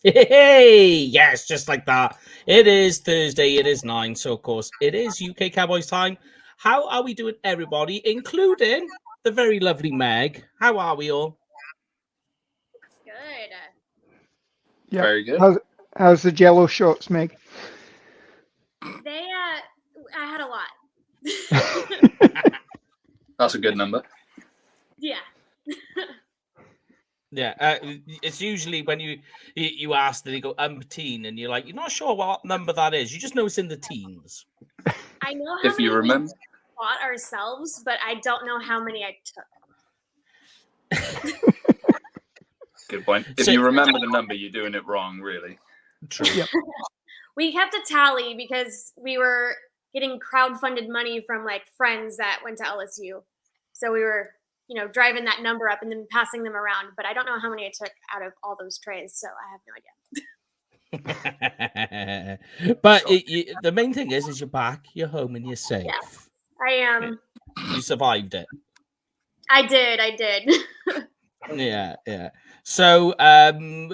Hey, yes, just like that. It is Thursday, it is 9, so of course it is UK Cowboys time. How are we doing, everybody, including the very lovely Meg? How are we all? Good. Yeah. Very good. How's the Jello shots, Meg? I had a lot. That's a good number. Yeah. Yeah, it's usually when you ask, they go umpteen, and you're like, you're not sure what number that is. You just know it's in the teens. I know how If many you remember, we bought ourselves, but I don't know how many I took. good point. If So- you remember the number, you're doing it wrong, really. True. Yep. We kept a tally because we were getting crowdfunded money from like friends that went to LSU. So we were, driving that number up and then passing them around. But I don't know how many I took out of all those trays, so I have no idea. But the main thing is you're back, you're home, and you're safe. Yeah, I am. You survived it. I did. Yeah. So,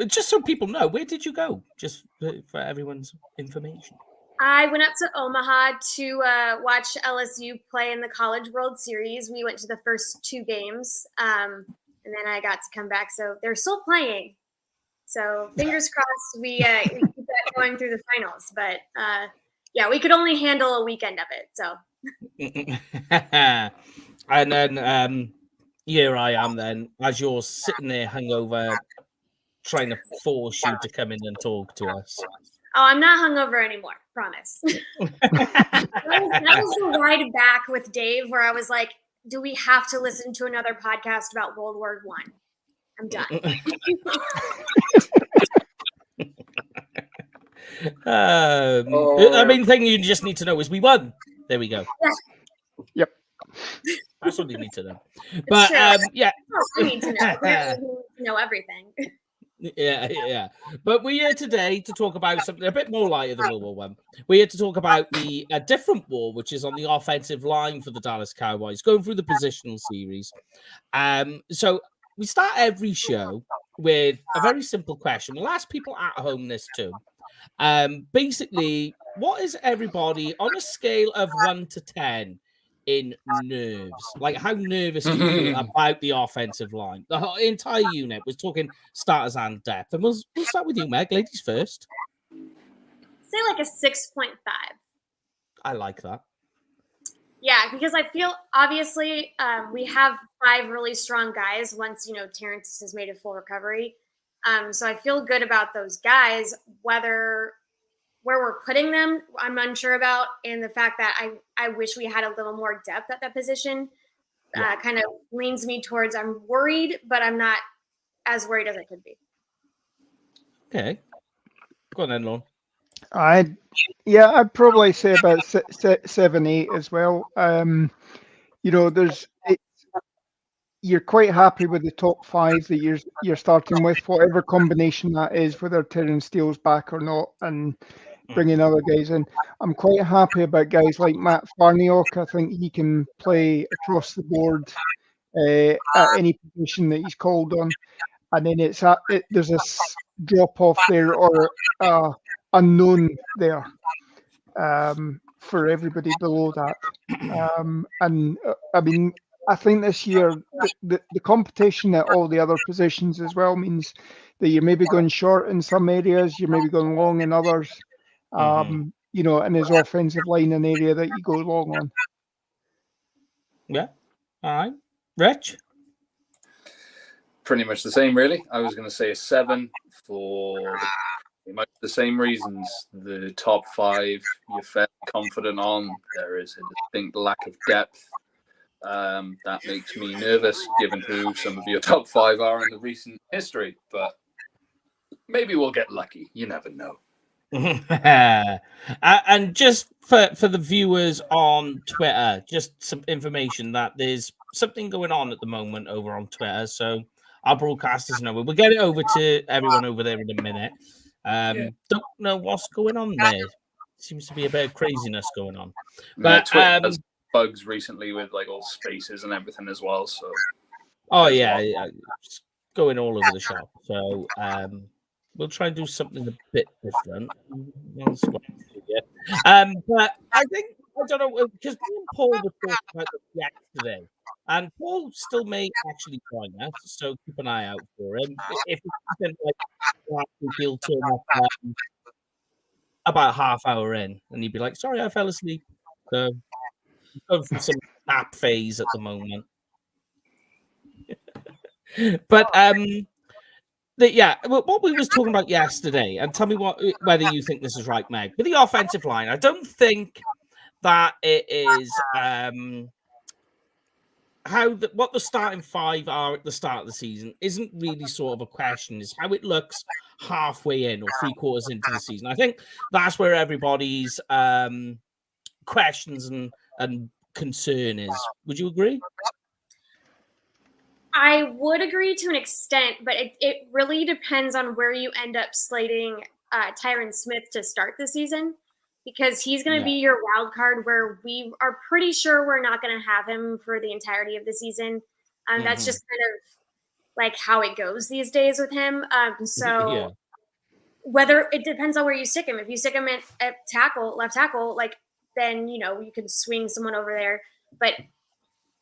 just so people know, where did you go? Just for everyone's information. I went up to Omaha to watch LSU play in the College World Series. We went to the first 2 games, and then I got to come back. So they're still playing. So fingers crossed we keep that going through the finals. But yeah, we could only handle a weekend of it. So. And then here I am then, as you're sitting there hungover, trying to force you to come in and talk to us. Oh, I'm not hungover anymore. Promise. that was the ride back with Dave where I was like, do we have to listen to another podcast about World War I? I'm done. I mean, the thing you just need to know is we won. There we go. Yeah. Yep. That's what you need to know. But yeah. I need to know. I need to know everything. Yeah. But we're here today to talk about something a bit more lighter than World War One. We're here to talk about a different war, which is on the offensive line for the Dallas Cowboys, going through the positional series. So we start every show with a very simple question. We'll ask people at home this too. Basically, what is everybody on a scale of 1 to 10 in nerves? Like, how nervous do you feel about the offensive line? The whole entire unit. We're talking starters and depth. And we'll start with you, Meg. Ladies first. Say like a 6.5. I like that. Yeah, because I feel obviously we have 5 really strong guys once, Terrence has made a full recovery. So I feel good about those guys. Where we're putting them, I'm unsure about. And the fact that I wish we had a little more depth at that position kind of leans me towards I'm worried, but I'm not as worried as I could be. Okay. Go on then, Lon. I'd probably say about 7, 8 as well. You're quite happy with the top 5 that you're starting with, whatever combination that is, whether Terrence Steele's back or not, and bringing other guys in. I'm quite happy about guys like Matt Farniok. I think he can play across the board at any position that he's called on. And then there's a drop off there or unknown there for everybody below that. And I mean, I think this year the competition at all the other positions as well means that you're maybe going short in some areas, you're maybe going long in others. And there's offensive line an area that you go long on. Yeah. All right. Rich? Pretty much the same, really. I was going to say a 7 for pretty much the same reasons. The top 5 you're fairly confident on. There is a distinct lack of depth. That makes me nervous, given who some of your top 5 are in the recent history. But maybe we'll get lucky. You never know. And just for the viewers on Twitter, just some information that there's something going on at the moment over on Twitter. So our broadcasters know. We'll get it over to everyone over there in a minute. Don't know what's going on there. Seems to be a bit of craziness going on. But Twitter has bugs recently with like all spaces and everything as well. So yeah, it's going all over the shop. So We'll try and do something a bit different. But I think, I don't know, because me and Paul were talking about this yesterday, and Paul still may actually join us, so keep an eye out for him. If it's something like that, he'll turn up about half hour in, and he'd be like, sorry, I fell asleep. So he's going through some nap phase at the moment. But what we was talking about yesterday, and tell me whether you think this is right, Meg. With the offensive line, I don't think that it is what the starting five are at the start of the season isn't really sort of a question. It's how it looks halfway in or 3/4 into the season. I think that's where everybody's questions and concern is. Would you agree? I would agree to an extent, but it really depends on where you end up slating Tyron Smith to start the season, because he's going to be your wild card, where we are pretty sure we're not going to have him for the entirety of the season. That's just kind of like how it goes these days with him. Whether it depends on where you stick him. If you stick him at tackle, left tackle, like, then, you can swing someone over there, but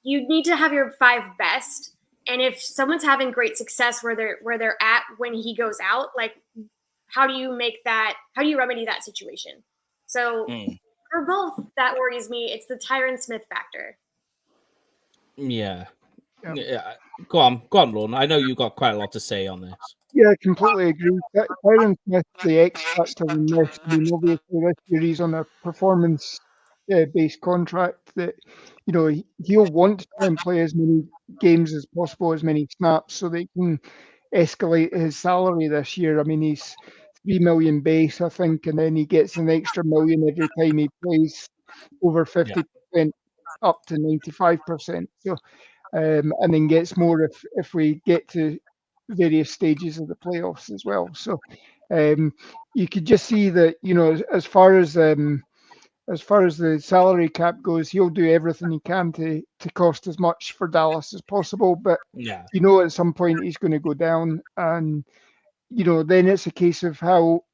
you need to have your 5 best. And if someone's having great success where they're at when he goes out, like, how do you remedy that situation? So for both, that worries me. It's the Tyron Smith factor. Yeah. Go on, Lorne. I know you got quite a lot to say on this. Yeah, I completely agree. Tyron Smith, the X factor in this. I mean, obviously this year he's on a performance-based contract that, he'll want to try and play as many games as possible, as many snaps, so they can escalate his salary this year. I mean, he's $3 million base, I think, and then he gets an extra $1 million every time he plays over 50%, up to 95%. So, and then gets more if we get to various stages of the playoffs as well. So, you could just see that, as far as the salary cap goes, he'll do everything he can to cost as much for Dallas as possible. But at some point he's going to go down, and then it's a case of how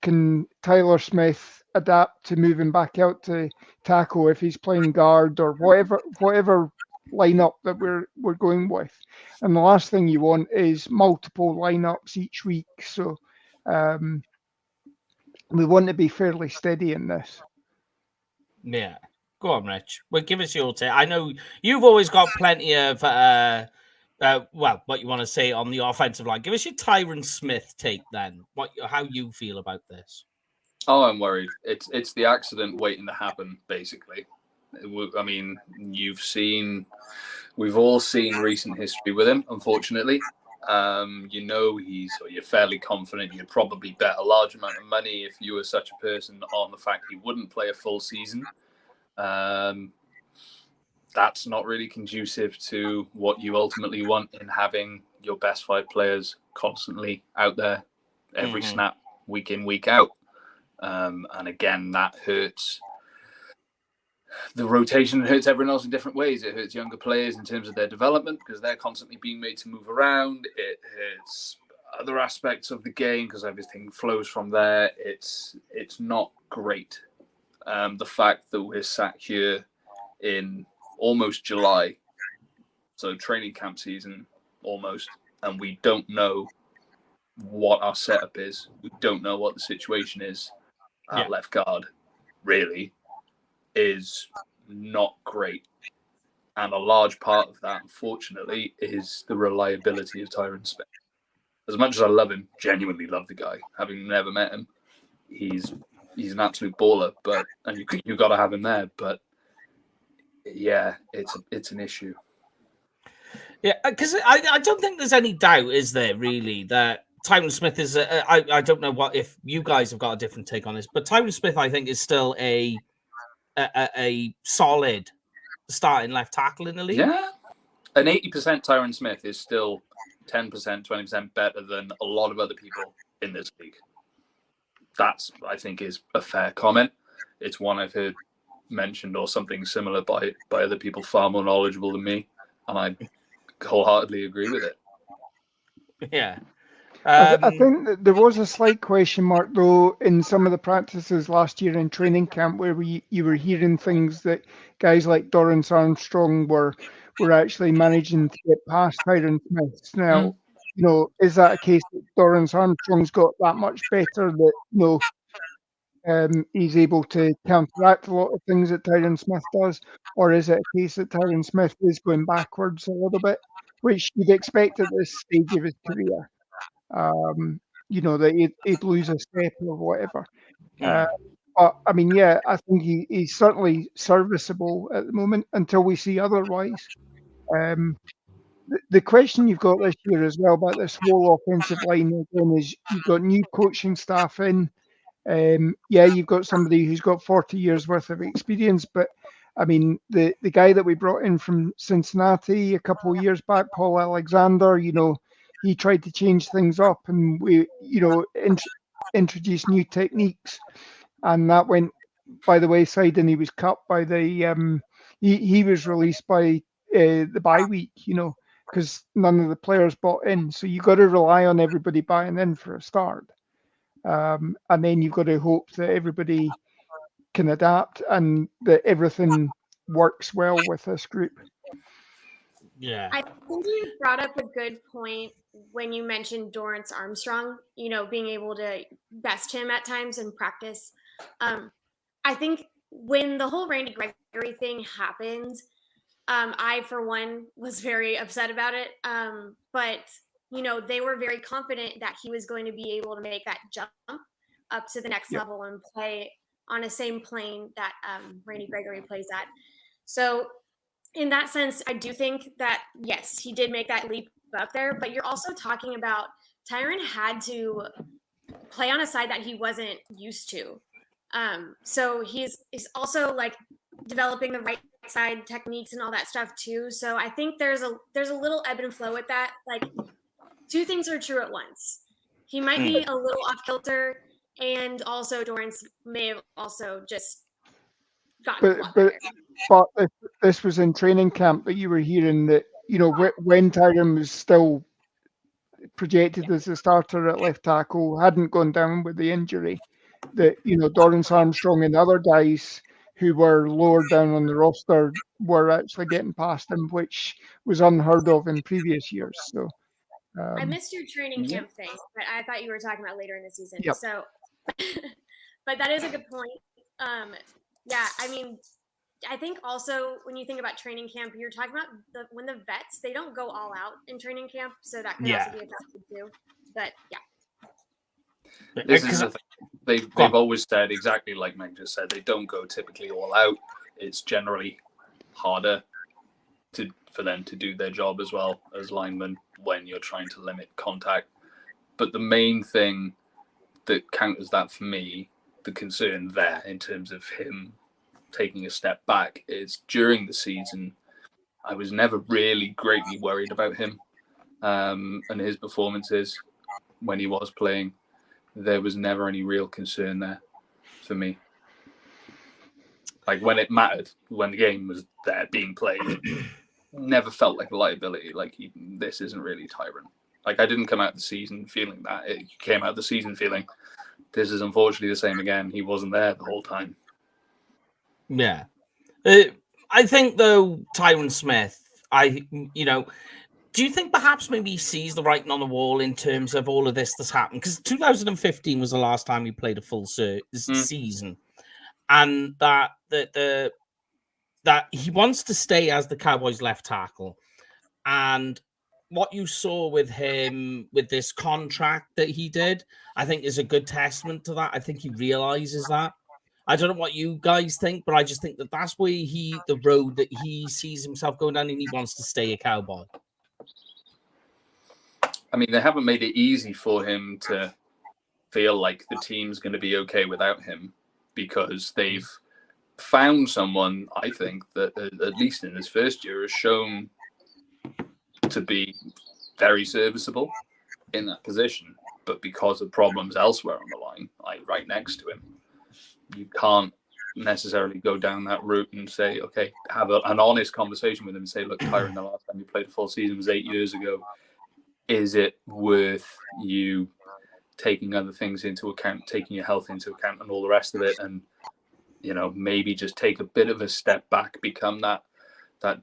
can Tyler Smith adapt to moving back out to tackle if he's playing guard or whatever lineup that we're going with. And the last thing you want is multiple lineups each week. So we want to be fairly steady in this. Yeah. Go on, Rich. Well, give us your take. I know you've always got plenty of what you want to say on the offensive line. Give us your Tyron Smith take then. How you feel about this? Oh, I'm worried. It's the accident waiting to happen, basically. I mean, we've all seen recent history with him, unfortunately. You're fairly confident you'd probably bet a large amount of money if you were such a person on the fact he wouldn't play a full season. That's not really conducive to what you ultimately want in having your best 5 players constantly out there every snap, week in, week out. And again, that hurts the rotation. It hurts everyone else in different ways. It hurts younger players in terms of their development because they're constantly being made to move around. It hurts other aspects of the game because everything flows from there. It's not great. The fact that we're sat here in almost July, so training camp season almost, and we don't know what our setup is. We don't know what the situation is at left guard, really, is not great. And a large part of that, unfortunately, is the reliability of Tyron Smith. As much as I love him, genuinely love the guy, having never met him, he's an absolute baller. And you got to have him there. But yeah, it's an issue. Yeah, because I don't think there's any doubt, is there, really, that Tyron Smith is. I don't know if you guys have got a different take on this, but Tyron Smith, I think, is still a solid starting left tackle in the league. Yeah, an 80% Tyron Smith is still 10%, 20% better than a lot of other people in this league. That's, I think, is a fair comment. It's one I've heard mentioned or something similar by other people far more knowledgeable than me, and I wholeheartedly agree with it. Yeah. I think that there was a slight question mark, though, in some of the practices last year in training camp, where you were hearing things that guys like Dorrance Armstrong were actually managing to get past Tyron Smith. Now, is that a case that Dorrance Armstrong's got that much better that he's able to counteract a lot of things that Tyron Smith does, or is it a case that Tyron Smith is going backwards a little bit, which you'd expect at this stage of his career? That he'd lose a step or whatever. But I mean, yeah, I think he's certainly serviceable at the moment until we see otherwise. The question you've got this year as well about this whole offensive line again is you've got new coaching staff in. You've got somebody who's got 40 years worth of experience, but I mean, the guy that we brought in from Cincinnati a couple of years back, Paul Alexander, he tried to change things up, and we, introduced new techniques, and that went by the wayside, and he was cut by the he was released by the bye week, because none of the players bought in. So you got to rely on everybody buying in for a start, and then you've got to hope that everybody can adapt and that everything works well with this group. Yeah, I think you brought up a good point when you mentioned Dorrance Armstrong, being able to best him at times in practice. I think when the whole Randy Gregory thing happened, I, for one, was very upset about it. But, they were very confident that he was going to be able to make that jump up to the next level and play on the same plane that Randy Gregory plays at. So in that sense, I do think that, yes, he did make that leap up there, but you're also talking about Tyron had to play on a side that he wasn't used to. So he's also like developing the right side techniques and all that stuff too. So I think there's a little ebb and flow with that. Like, two things are true at once. He might be a little off kilter, and also Dorrance may have also just gotten a lot better. But this was in training camp that you were hearing that, when Tyron was still projected as a starter at left tackle, hadn't gone down with the injury, that, Dorrance Armstrong and other guys who were lower down on the roster were actually getting past him, which was unheard of in previous years. So I missed your training camp thing, but I thought you were talking about later in the season. Yep. So, but that is a good point. I mean, I think also when you think about training camp, you're talking about when the vets, they don't go all out in training camp, so that could also be a factor too. But yeah, this is the thing. They've always said exactly like Meg just said. They don't go typically all out. It's generally harder for them to do their job as well as linemen when you're trying to limit contact. But the main thing that counters that for me, the concern there in terms of him taking a step back, is during the season, I was never really greatly worried about him and his performances when he was playing. There was never any real concern there for me. Like when it mattered, when the game was there being played, never felt like a liability. Like this isn't really Tyron. Like I didn't come out the season feeling that. It came out the season feeling this is unfortunately the same again. He wasn't there the whole time. Yeah. I think though, Tyron Smith, do you think perhaps maybe he sees the writing on the wall in terms of all of this that's happened? Because 2015 was the last time he played a full season, and that he wants to stay as the Cowboys left tackle. And what you saw with him with this contract that he did, I think is a good testament to that. I think he realizes that. I don't know what you guys think, but I just think that that's where the road that he sees himself going down, and he wants to stay a Cowboy. I mean, they haven't made it easy for him to feel like the team's going to be okay without him, because they've found someone, I think, that at least in his first year has shown to be very serviceable in that position. But because of problems elsewhere on the line, like right next to him, you can't necessarily go down that route and say, okay, have an honest conversation with him and say, look, Tyron, the last time you played a full season was 8 years ago. is it worth you taking other things into account, taking your health into account and all the rest of it, and maybe just take a bit of a step back, become that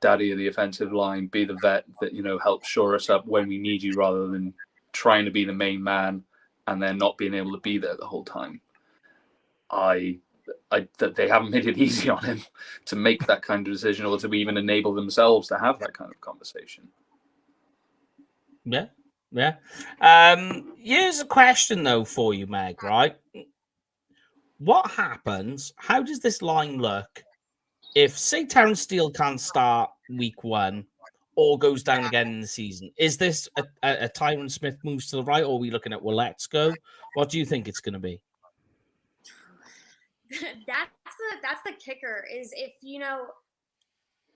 daddy of the offensive line, be the vet that helps shore us up when we need you, rather than trying to be the main man and then not being able to be there the whole time. That they haven't made it easy on him to make that kind of decision, or to even enable themselves to have that kind of conversation. Yeah. Here's a question though for you, Meg, right? What happens? How does this line look if, say, Terrence Steele can't start week 1 or goes down again in the season? Is this a Tyron Smith moves to the right, or are we looking at, well, let's go? What do you think it's going to be? That's the kicker, is if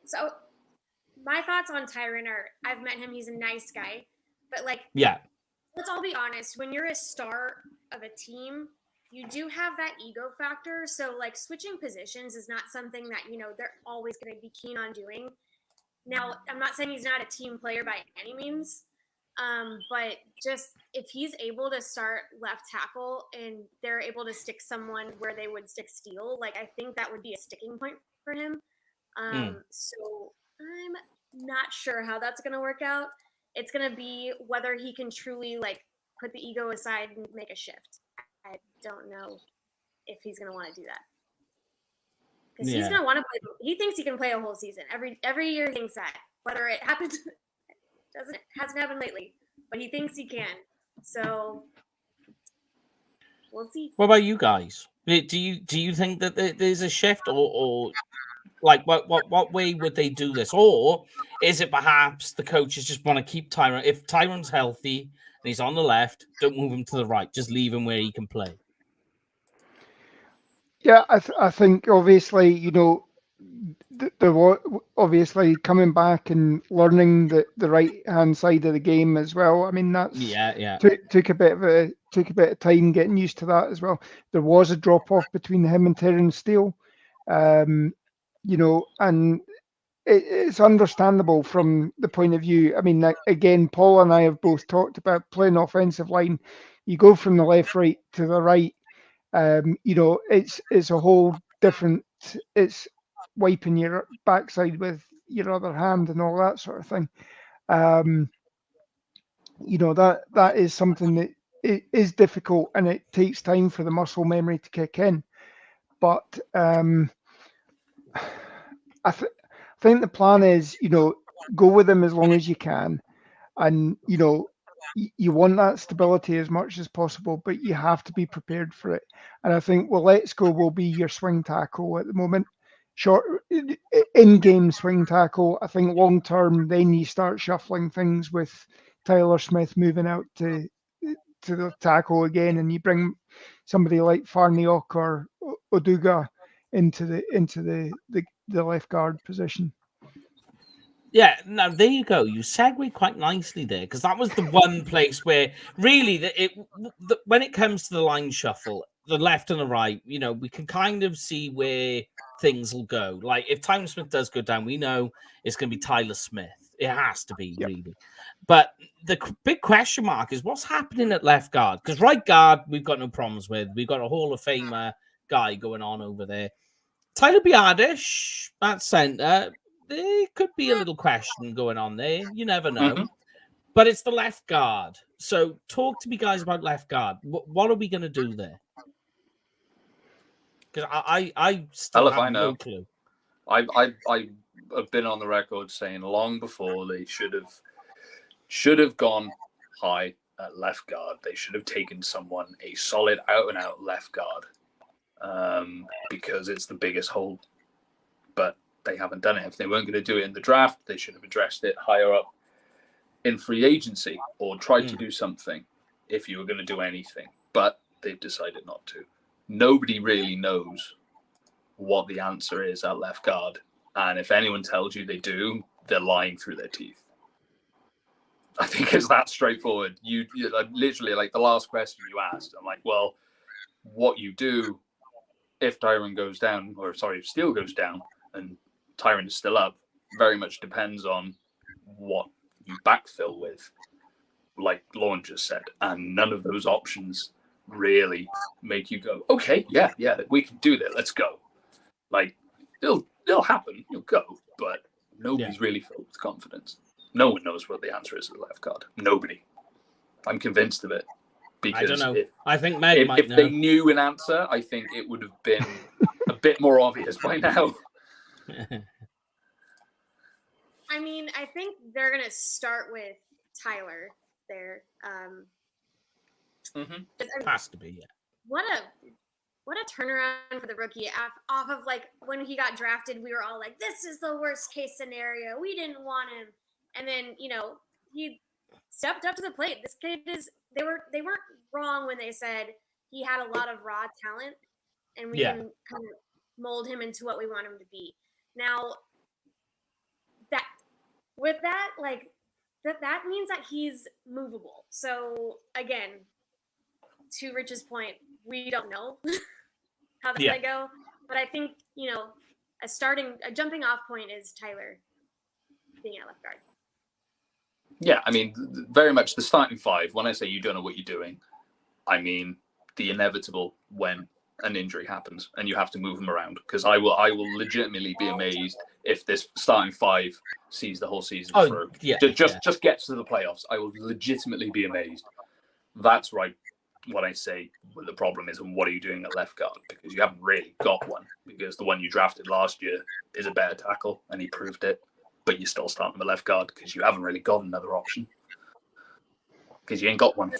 so my thoughts on Tyron are, I've met him, he's a nice guy, but let's all be honest, when you're a star of a team, you do have that ego factor. So switching positions is not something that they're always going to be keen on doing. Now, I'm not saying he's not a team player by any means, but just if he's able to start left tackle and they're able to stick someone where they would stick Steele, I think that would be a sticking point for him. So I'm not sure how that's going to work out. It's going to be whether he can truly put the ego aside and make a shift. I don't know if he's going to want to do that. Because he's going to want to play. He thinks he can play a whole season. Every year he thinks that. Whether it happens, hasn't happened lately. But he thinks he can. So we'll see. What about you guys? Do you think that there's a shift, or what way would they do this? Or is it perhaps the coaches just want to keep Tyron? If Tyron's healthy and he's on the left, don't move him to the right. Just leave him where he can play. Yeah, I think obviously, obviously coming back and learning the right hand side of the game as well. I mean, that's took a bit of time getting used to that as well. There was a drop off between him and Terrence Steele, and it's understandable from the point of view. I mean, again, Paul and I have both talked about playing offensive line. You go from the left, right to the right. It's a whole different. It's wiping your backside with your other hand and all that sort of thing. That is something that it is difficult, and it takes time for the muscle memory to kick in. But I think the plan is, go with them as long as you can, and you want that stability as much as possible, but you have to be prepared for it. And I think, well, let's go will be your swing tackle at the moment. Short in-game swing tackle. I think long term, then you start shuffling things with Tyler Smith moving out to the tackle again, and you bring somebody like Farniok or Oduga into the left guard position. Yeah, now there you go. You segue quite nicely there, because that was the one place where really when it comes to the line shuffle, the left and the right, we can kind of see where things will go. Like if Tyler Smith does go down, we know it's going to be Tyler Smith. It has to be, really. But the big question mark is what's happening at left guard, because right guard we've got no problems with. We've got a Hall of Famer guy going on over there. Tyler Biadasz at center. There could be a little question going on there. You never know. Mm-hmm. But it's the left guard. So talk to me, guys, about left guard. What are we going to do there? Because I still have no clue. I have been on the record saying long before they should have gone high at left guard. They should have taken someone, a solid out-and-out left guard, because it's the biggest hole. But they haven't done it. If they weren't going to do it in the draft, they should have addressed it higher up in free agency, or tried to do something if you were going to do anything. But they've decided not to. Nobody really knows what the answer is at left guard. And if anyone tells you they do, they're lying through their teeth. I think it's that straightforward. You literally, like the last question you asked, I'm like, well, what you do if Tyron goes down, if Steele goes down and Tyron is still up, very much depends on what you backfill with. like Lauren just said, and none of those options really make you go, okay, yeah, we can do that. Let's go. Like it'll happen. You'll go, but nobody's really filled with confidence. No one knows what the answer is at the left guard. Nobody. I'm convinced of it. Because I don't know. I think Meg might if know. they knew an answer, I think it would have been a bit more obvious by now. I mean, I think they're going to start with Tyler there. Has to be, yeah. What a turnaround for the rookie off of like when he got drafted. We were all like, this is the worst case scenario. We didn't want him. And then, he stepped up to the plate. This kid they weren't wrong when they said he had a lot of raw talent and we can kind of mold him into what we want him to be. Now that means that he's movable. So again, to Rich's point, we don't know how that's gonna go. But I think, a jumping off point is Tyler being at left guard. Yeah, I mean, very much the starting five. When I say you don't know what you're doing, I mean the inevitable when an injury happens and you have to move them around. Because I will legitimately be amazed if this starting five sees the whole season through. Just gets to the playoffs. I will legitimately be amazed. That's right. What I say what the problem is and what are you doing at left guard, because you haven't really got one, because the one you drafted last year is a better tackle and he proved it, but you're still starting with left guard because you haven't really got another option because you ain't got one.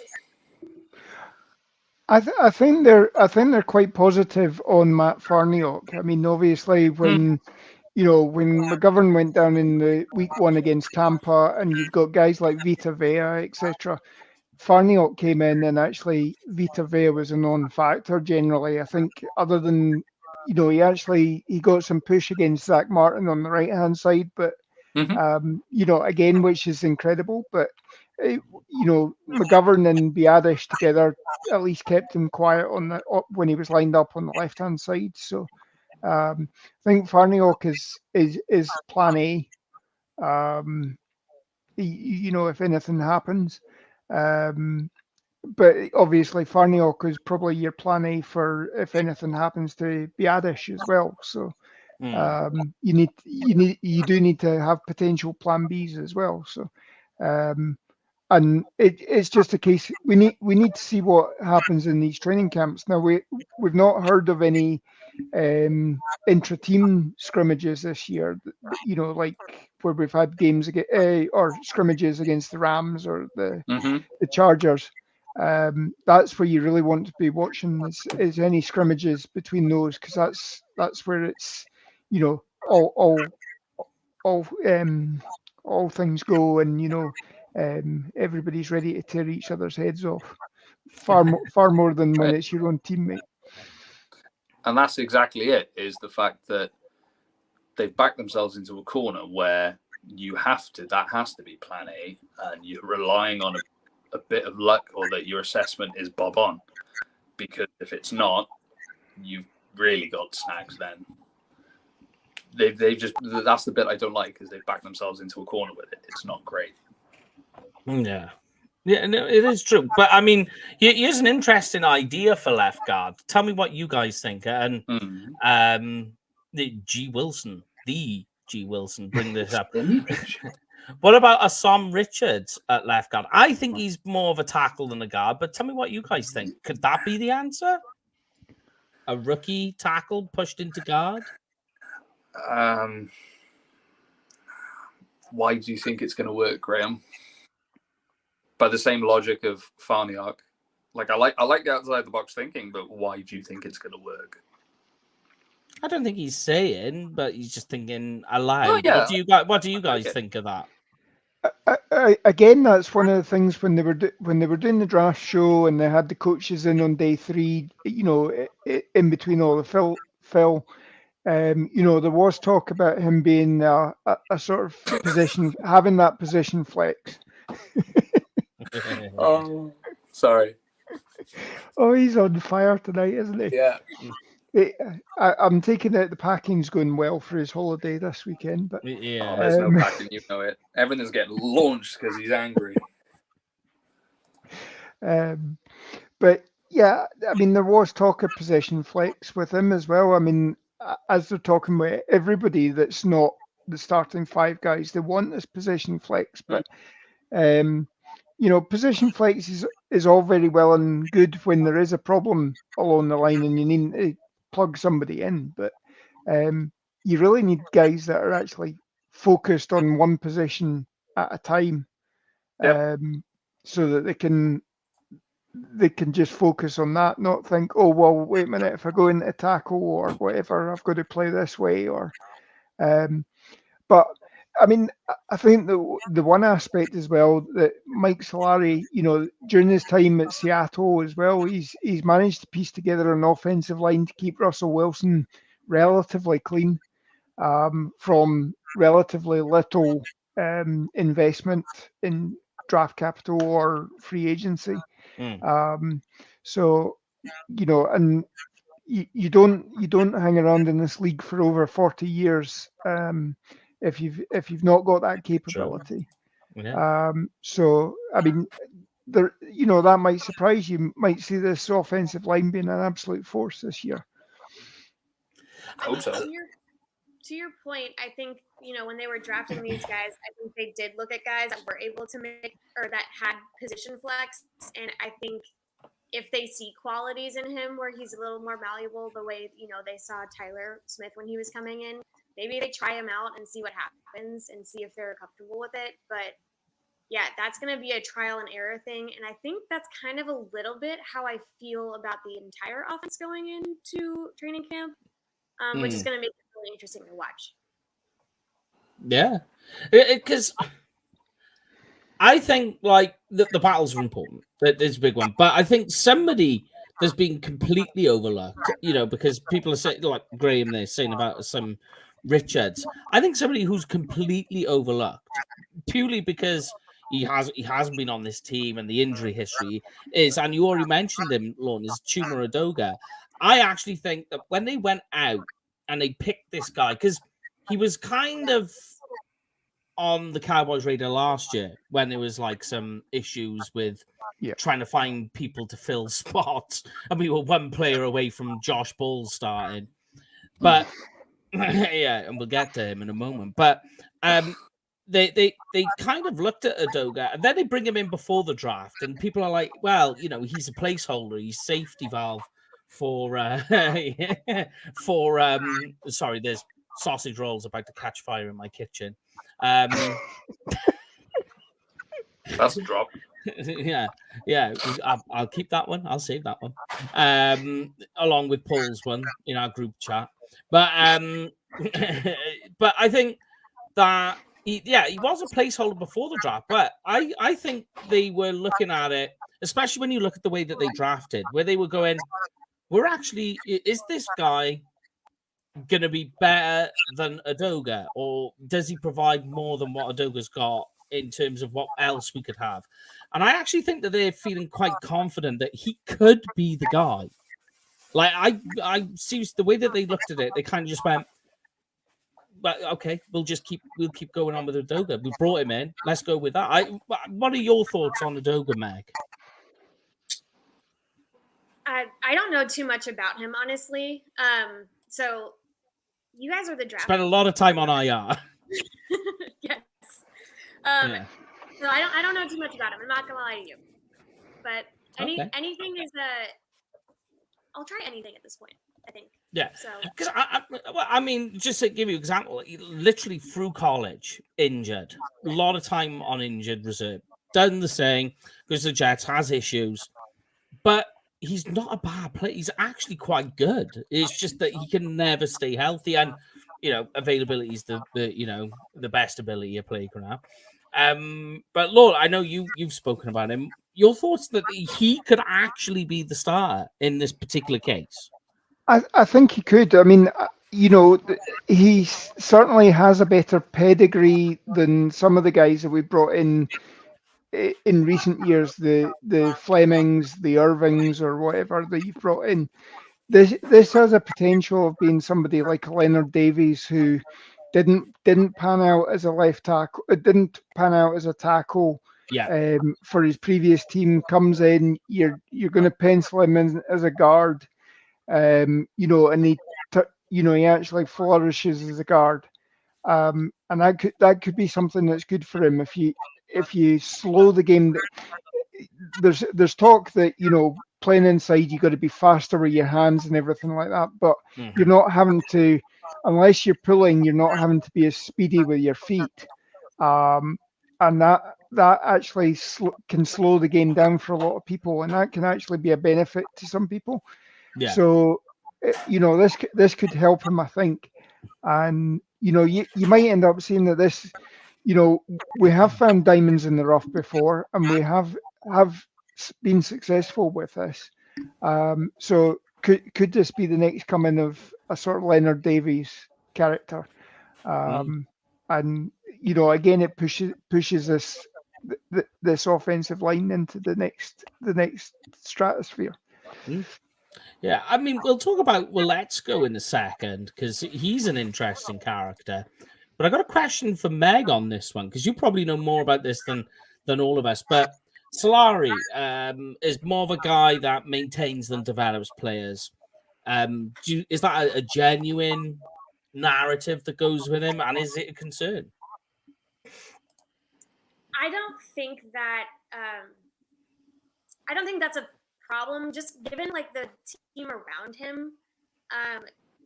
I think they're quite positive on Matt Farniok. I mean, obviously when McGovern went down in the week one against Tampa and you've got guys like Vita Vea, etc. Farniok came in and actually Vita Vea was a non-factor generally. I think other than, he got some push against Zach Martin on the right-hand side, but, again, which is incredible. But, McGovern and Biadish together at least kept him quiet when he was lined up on the left-hand side. So I think Farniok is plan A, if anything happens. But obviously Farniok is probably your plan A for if anything happens to Biadish as well. So you do need to have potential plan Bs as well. So and it's just a case we need to see what happens in these training camps. Now we've not heard of any intra-team scrimmages this year, like where we've had games or scrimmages against the Rams or the Chargers. That's where you really want to be watching is any scrimmages between those, because that's where it's all things go, and everybody's ready to tear each other's heads off far more than when it's your own teammate. And that's exactly it, is the fact that they've backed themselves into a corner where that has to be plan A, and you're relying on a bit of luck or that your assessment is bob on. Because if it's not, you've really got snags then. That's the bit I don't like, is they've backed themselves into a corner with it. It's not great. Yeah. Yeah, no, it is true. But I mean, here's an interesting idea for left guard. Tell me what you guys think. And the G. Wilson, bring this up. What about a Sam Richards at left guard? I think he's more of a tackle than a guard, but tell me what you guys think. Could that be the answer? A rookie tackle pushed into guard? Why do you think it's going to work, Graham? By the same logic of Farniok. Like I like the outside the box thinking, but why do you think it's going to work? I don't think he's saying, but he's just thinking aloud. Oh, yeah. What do you guys think of that? Again, that's one of the things when they were doing the draft show and they had the coaches in on day 3. In between all the Phil. There was talk about him being a sort of position, having that position flex. Oh, sorry. Oh, he's on fire tonight, isn't he? Yeah. I'm taking it the packing's going well for his holiday this weekend, but there's no packing, you know it. Everything's getting launched because he's angry. But yeah, I mean, there was talk of position flex with him as well. I mean, as they're talking with everybody that's not the starting five guys, they want this position flex. But position flex is all very well and good when there is a problem along the line and you need to plug somebody in. But you really need guys that are actually focused on one position at a time, so that they can just focus on that, not think, oh well, wait a minute, if I go into tackle or whatever, I've got to play this way. Or, but I mean, I think the one aspect as well that Mike Solari, during his time at Seattle as well, he's managed to piece together an offensive line to keep Russell Wilson relatively clean, from relatively little investment in draft capital or free agency. So, and you don't hang around in this league for over 40 years if you've not got that capability. Sure. Yeah. So I mean, there, that might surprise you. Might see this offensive line being an absolute force this year. I mean, to your point, I think, when they were drafting these guys, I think they did look at guys that were able to make, or that had position flex. And I think if they see qualities in him where he's a little more malleable, the way, they saw Tyler Smith when he was coming in, maybe they try him out and see what happens and see if they're comfortable with it. But yeah, that's going to be a trial and error thing. And I think that's kind of a little bit how I feel about the entire offense going into training camp, which is going to make it really interesting to watch. Yeah, because I think the battles are important. That is a big one, but I think somebody that's been completely overlooked, because people are saying, like Graham, they're saying about some Richards. I think somebody who's completely overlooked purely because he hasn't been on this team and the injury history is, and you already mentioned him, Lorne, is Chuma Edoga. I actually think that when they went out and they picked this guy, because he was kind of on the Cowboys radar last year when there was some issues with trying to find people to fill spots, and we were one player away from Josh Ball starting. But yeah, and we'll get to him in a moment. But they kind of looked at Edoga, and then they bring him in before the draft, and people are like, well, he's a placeholder, he's safety valve for sorry, there's sausage rolls about to catch fire in my kitchen. That's a drop. Yeah. I'll keep that one. I'll save that one. Along with Paul's one in our group chat. But but I think that he was a placeholder before the draft. But I think they were looking at it, especially when you look at the way that they drafted, where they were going, is this guy going to be better than Edoga, or does he provide more than what Adoga's got in terms of what else we could have? And I actually think that they're feeling quite confident that he could be the guy. I see the way that they looked at it, they kind of just went, but okay, we'll keep going on with Edoga. We brought him in, let's go with that. What are your thoughts on Edoga, Meg? I don't know too much about him, honestly. So you guys are the draft. Spent a lot of time on IR. Yes. So I don't know too much about him. I'm not gonna lie to you. But anything is I'll try anything at this point, I think. Yeah. So because I mean, just to give you an example, literally through college, injured, a lot of time on injured reserve, done the same because the Jets has issues, but he's not a bad player. He's actually quite good. It's just that he can never stay healthy, and availability is the best ability a player can have. But Lord, I know you've spoken about him. Your thoughts that he could actually be the starter in this particular case? I think he could. I mean, he certainly has a better pedigree than some of the guys that we brought in recent years, the Flemings, the Irvings, or whatever that you've brought in. This has a potential of being somebody like Leonard Davies, who didn't pan out as a left tackle, didn't pan out as a tackle Yeah. For his previous team, comes in, you're going to pencil him in as a guard, and he actually flourishes as a guard, and that could be something that's good for him if you slow the game. There's talk that playing inside you got to be faster with your hands and everything like that, but you're not having to, unless you're pulling, you're not having to be as speedy with your feet, and that actually can slow the game down for a lot of people, and that can actually be a benefit to some people. Yeah. So this could help him, I think, and you might end up seeing that this, we have found diamonds in the rough before, and we have been successful with this. So could this be the next coming of a sort of Leonard Davies character? And again, it pushes this offensive line into the next stratosphere. Yeah, I mean, we'll talk about Let's-Go in a second because he's an interesting character. But I got a question for Meg on this one because you probably know more about this than all of us. But Solari is more of a guy that maintains and develops players. Is that a genuine narrative that goes with him, and is it a concern? I don't think that's a problem. Just given like the team around him,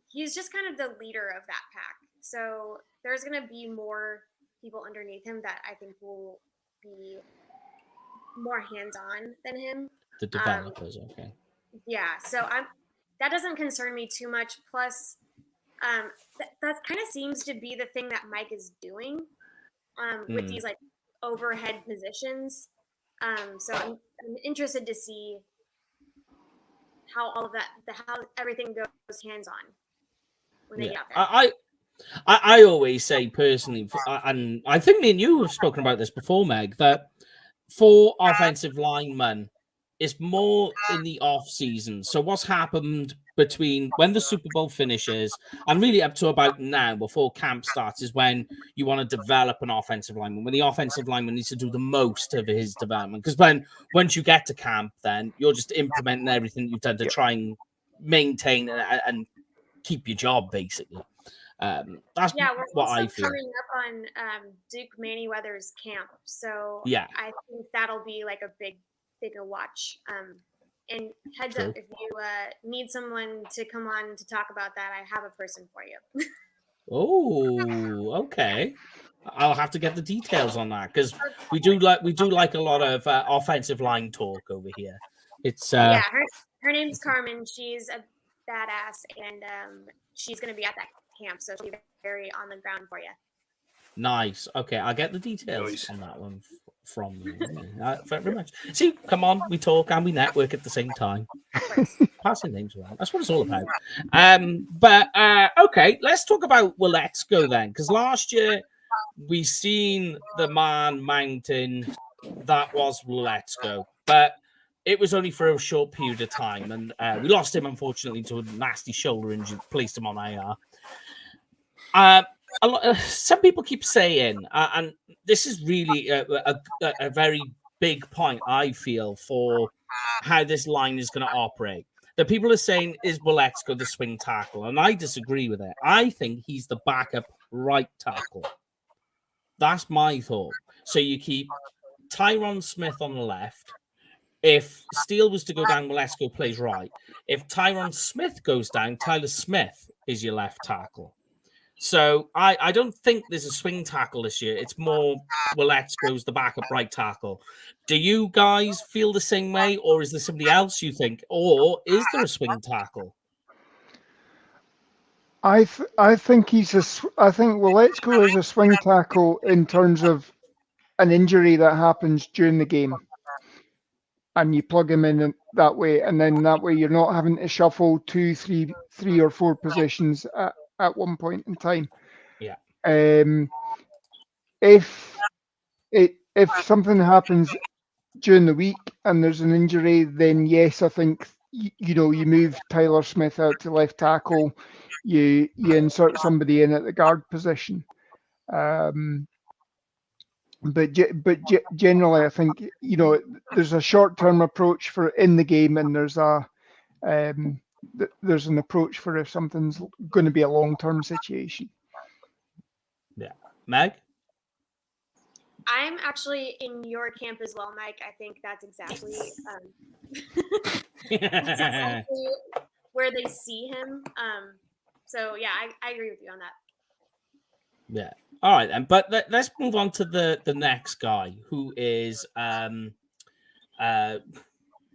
he's just kind of the leader of that pack. So there's going to be more people underneath him that I think will be more hands-on than him. The developers, okay. Yeah, so that doesn't concern me too much. Plus, that kind of seems to be the thing that Mike is doing with these like overhead positions. So I'm interested to see how all of that, how everything goes hands-on when they get out there. I always say personally, and I think me and you have spoken about this before, Meg, that for offensive linemen, it's more in the off season. So what's happened between when the Super Bowl finishes and really up to about now, before camp starts, is when you want to develop an offensive lineman. When the offensive lineman needs to do the most of his development, because once you get to camp, then you're just implementing everything you've done to try and maintain and keep your job, basically. That's what I feel. Coming up on Duke Manyweather's camp, so yeah, I think that'll be like a big to watch. And heads up, if you need someone to come on to talk about that, I have a person for you. Oh, okay. I'll have to get the details on that because we do like a lot of offensive line talk over here. It's yeah, her name's Carmen. She's a badass, and she's going to be at that camp, so she'll be very on the ground for you. Nice. Okay, I'll get the details on that one from you. Very much. See, come on, we talk and we network at the same time. Passing names around. That's what it's all about. But okay, let's talk about Let's-Go then, because last year we seen the man mountain that was Let's-Go, but it was only for a short period of time, and we lost him unfortunately to a nasty shoulder injury, placed him on IR. Some people keep saying, and this is really a very big point, I feel, for how this line is going to operate. That people are saying, is Let's-Go the swing tackle? And I disagree with it. I think he's the backup right tackle. That's my thought. So you keep Tyron Smith on the left. If Steele was to go down, Let's-Go plays right. If Tyron Smith goes down, Tyler Smith is your left tackle. So I don't think there's a swing tackle this year. It's more Let's-Go's the backup right tackle. Do you guys feel the same way, or is there somebody else you think, or is there a swing tackle? I think Let's-Go is a swing tackle in terms of an injury that happens during the game, and you plug him in that way, and then that way you're not having to shuffle 2, 3 or 4 positions at one point in time. Yeah. If something happens during the week and there's an injury, then yes, I think you move Tyler Smith out to left tackle, you insert somebody in at the guard position. but generally, I think there's a short-term approach for in the game, and there's an approach for if something's going to be a long-term situation. Yeah, Meg. I'm actually in your camp as well, Mike. I think that's exactly where they see him. So yeah, I agree with you on that. Yeah. All right then. But let's move on to the next guy who is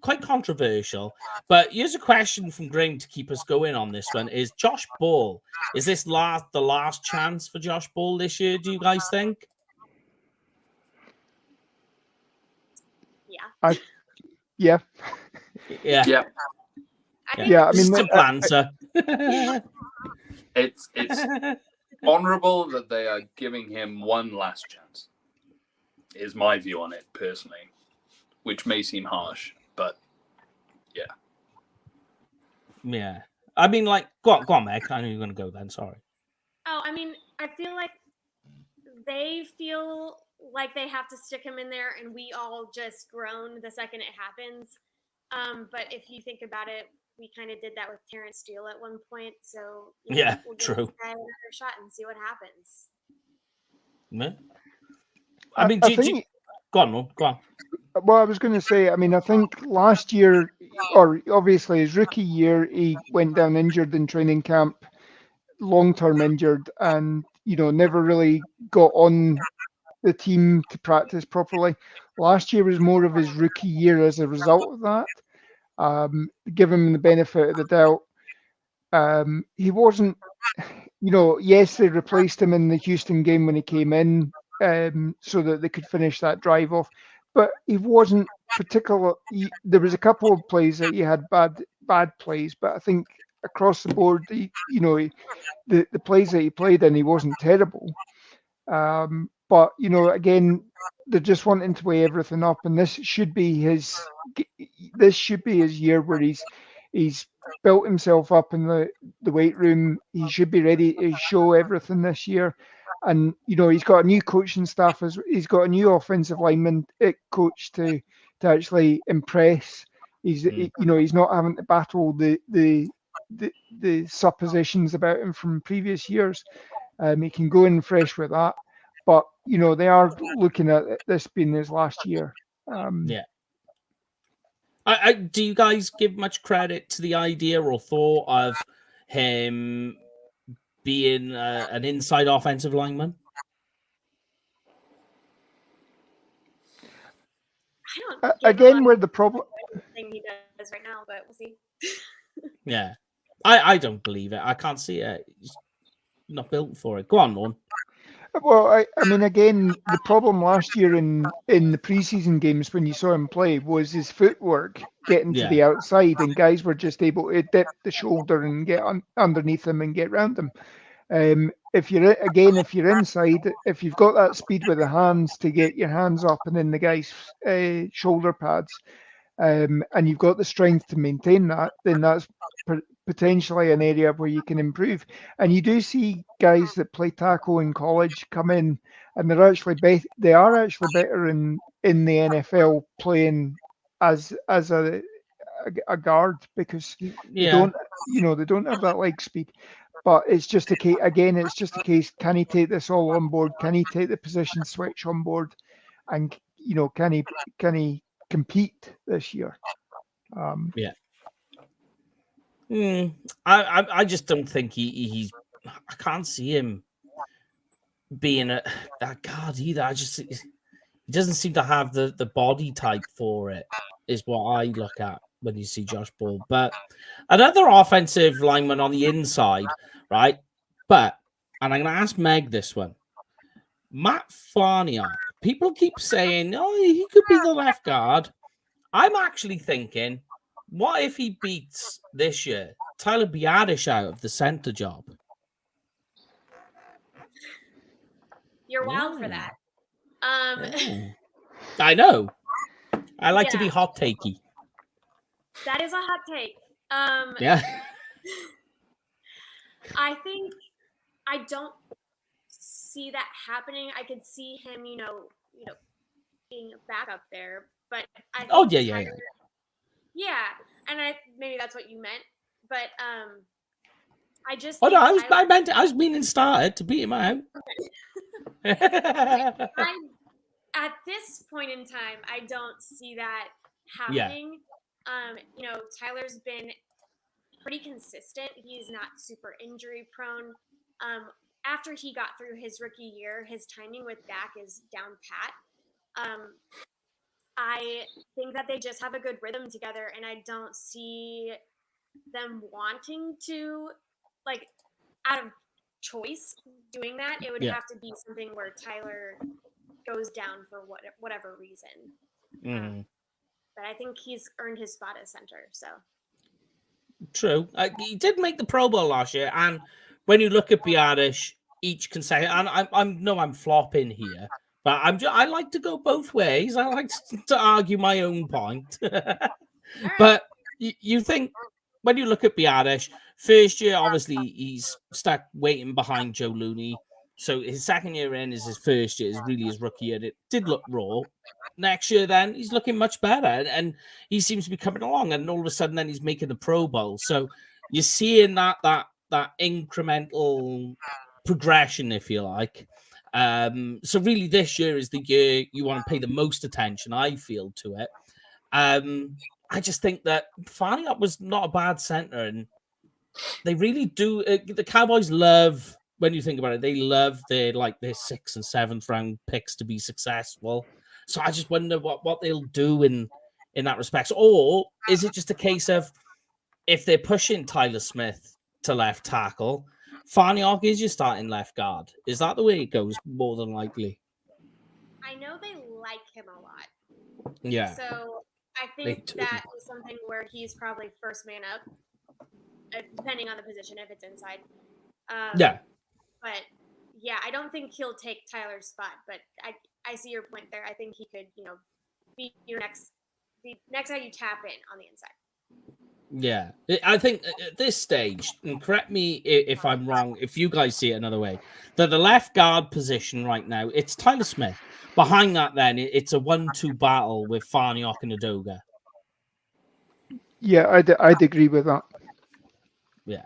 quite controversial. But here's a question from Graham to keep us going on this one: is Josh Ball? Is this the last chance for Josh Ball this year? Do you guys think? Yeah. Yeah. Yeah. Yeah. I mean, simple answer. It's honourable that they are giving him one last chance. Is my view on it personally, which may seem harsh, but yeah. Yeah. I mean, like, go on, Meg. I know you're going to go then. Sorry. Oh, I mean, I feel like they feel like they have to stick him in there, and we all just groan the second it happens. But if you think about it, we kind of did that with Terrence Steele at one point. So yeah, we'll give true. this guy another shot and see what happens. Yeah. I mean, go on, Mo. Go on. Well, I was going to say, I mean, I think last year, or obviously his rookie year, he went down injured in training camp, long-term injured, and never really got on the team to practice properly. Last year was more of his rookie year as a result of that. Give him the benefit of the doubt. He wasn't, yes, they replaced him in the Houston game when he came in, so that they could finish that drive off. But he wasn't particular. There was a couple of plays that he had bad plays, but I think across the board, the plays that he played in, he wasn't terrible. But again, they're just wanting to weigh everything up, and this should be his year where he's built himself up in the weight room. He should be ready to show everything this year. And he's got a new coaching staff, he's got a new offensive lineman coach to actually impress. He's he's not having to battle the suppositions about him from previous years. He can go in fresh with that. But they are looking at this being his last year. Yeah. Do you guys give much credit to the idea or thought of him being an inside offensive lineman? I don't again, where the problem thing he does right now, but we'll see. Yeah, I don't believe it. I can't see it. He's not built for it. Go on, Lorne. Well, I mean, again, the problem last year in the preseason games when you saw him play was his footwork getting to the outside, and guys were just able to dip the shoulder and get underneath him and get around him. If you're inside, if you've got that speed with the hands to get your hands up and in the guy's shoulder pads, and you've got the strength to maintain that, then that's potentially an area where you can improve. And you do see guys that play tackle in college come in, and they're actually better in the NFL playing as a guard, because they don't have that leg speed. But it's just a case, again, can he take this all on board? Can he take the position switch on board? And can he compete this year? I just don't think he's. I can't see him being that guard either. He doesn't seem to have the body type for it. Is what I look at when you see Josh Ball. But another offensive lineman on the inside, right? And I'm going to ask Meg this one. Matt Farniok. People keep saying, oh, he could be the left guard. I'm actually thinking, what if he beats this year Tyler Biadasz out of the center job? You're wild for that. I know. I like to be hot takey. That is a hot take. Yeah. I think I don't see that happening. I could see him, being a backup there. But I think Oh yeah. yeah, and maybe that's what you meant. But I just Oh think no, Tyler. I was meaning started to beat him out. At this point in time, I don't see that Yeah. happening. Tyler's been pretty consistent. He's not super injury prone. After he got through his rookie year, his timing with Dak is down pat. I think that they just have a good rhythm together, and I don't see them wanting to, like, out of choice doing that. It would Yeah. have to be something where Tyler goes down for whatever reason. But I think he's earned his spot as center. So True. He did make the Pro Bowl last year, and when you look at Biadish, each consecutive, and I'm flopping here, but I like to go both ways. I like to argue my own point. But you think when you look at Biadish, first year obviously he's stuck waiting behind Joe Looney. So his second year in is his first year, is really his rookie year. It did look raw. Next year, then he's looking much better, and he seems to be coming along. And all of a sudden, then he's making the Pro Bowl. So you're seeing that incremental progression, if you like. So really, this year is the year you want to pay the most attention, I feel, to it. I just think that Farniok was not a bad center, and they really do. The Cowboys love, when you think about it, they love their 6th and 7th round picks to be successful. So I just wonder what they'll do in that respect. Or is it just a case of, if they're pushing Tyler Smith to left tackle, Farniok is your starting left guard? Is that the way it goes? More than likely. I know they like him a lot. Yeah. So I think that is something where he's probably first man up, depending on the position, if it's inside. Yeah. But yeah, I don't think he'll take Tyler's spot. But I see your point there. I think he could, be the next guy you tap in on the inside. Yeah, I think at this stage, and correct me if I'm wrong, if you guys see it another way, that the left guard position right now, it's Tyler Smith. Behind that, then, it's a 1-2 battle with Farniok and Adoga. Yeah, I'd agree with that. Yeah,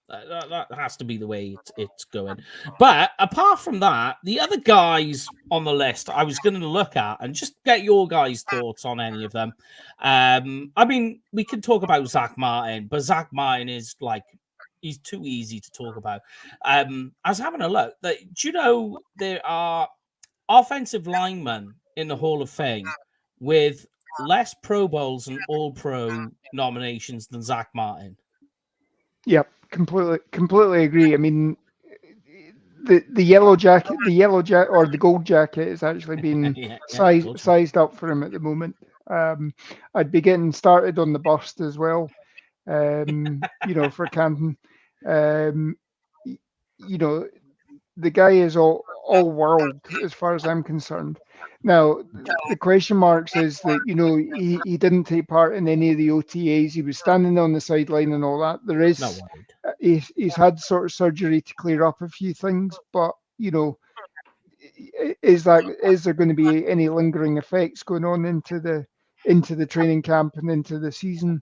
that has to be the way it's going. But apart from that, the other guys on the list I was going to look at and just get your guys' thoughts on any of them. I mean, we can talk about Zach Martin, but Zach Martin is he's too easy to talk about. I was having a look. Do you know there are offensive linemen in the Hall of Fame with less Pro Bowls and All-Pro nominations than Zach Martin? Yep, completely agree. I mean, the yellow jacket, or the gold jacket is actually being sized up for him at the moment. I'd be getting started on the bust as well. For Canton. The guy is all world as far as I'm concerned. Now, the question marks is that, he didn't take part in any of the OTAs. He was standing on the sideline and all that. There is, he's had sort of surgery to clear up a few things, but, is there going to be any lingering effects going on into the training camp and into the season?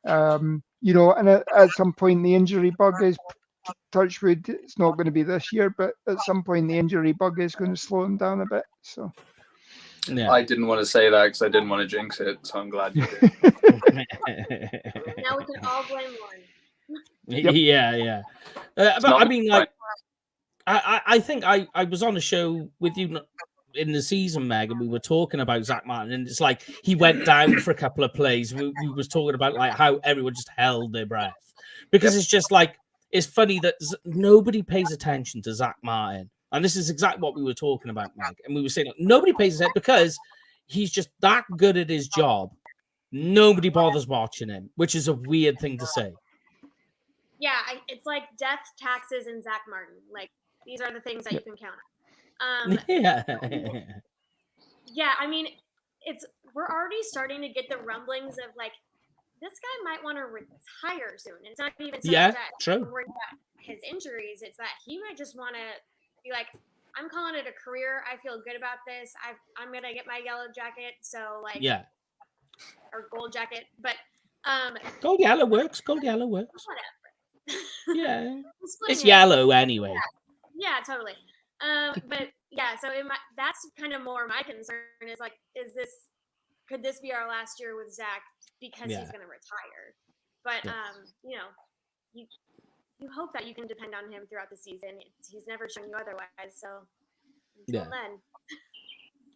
And at some point the injury bug is, touch wood, it's not going to be this year, but at some point the injury bug is going to slow him down a bit. So yeah. I didn't want to say that because I didn't want to jinx it, so I'm glad you did. Now we can all blame one. Yep. Yeah. But I mean, I think I was on a show with you in the season, Meg, and we were talking about Zach Martin, and it's like he went down for a couple of plays. We was talking about how everyone just held their breath, because it's just it's funny that nobody pays attention to Zach Martin. And this is exactly what we were talking about, Meg. And we were saying nobody pays attention because he's just that good at his job. Nobody bothers watching him, which is a weird thing to say. Yeah, it's like death, taxes, and Zach Martin. These are the things that you can count on. Yeah, I mean, we're already starting to get the rumblings of this guy might want to retire soon. And it's not even so much that true. we're worried about his injuries. It's that he might just want to be like, I'm calling it a career. I feel good about this. I'm gonna get my yellow jacket. So like, Yeah. or gold jacket, but Gold yellow works. Gold yellow works. whatever. Yeah. Splitting It's hairs. yellow anyway. Yeah, totally. But yeah, so that's kind of more my concern is like, could this be our last year with Zach because Yeah. he's going to retire? But Yes. you know, you hope that you can depend on him throughout the season. He's never shown you otherwise. So until then.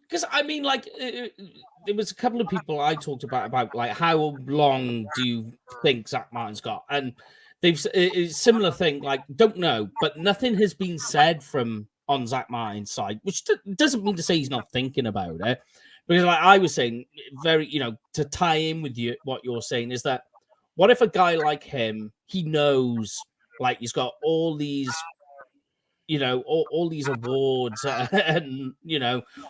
Because I mean, like, there was a couple of people I talked about like how long do you think Zach Martin's got, and they've it's a similar thing. Like, don't know, but nothing has been said from on Zach Martin's side, which doesn't mean to say he's not thinking about it. Because, like I was saying, very to tie in with you, what you're saying is that what if a guy like him, he knows, like, he's got all these. All these awards and,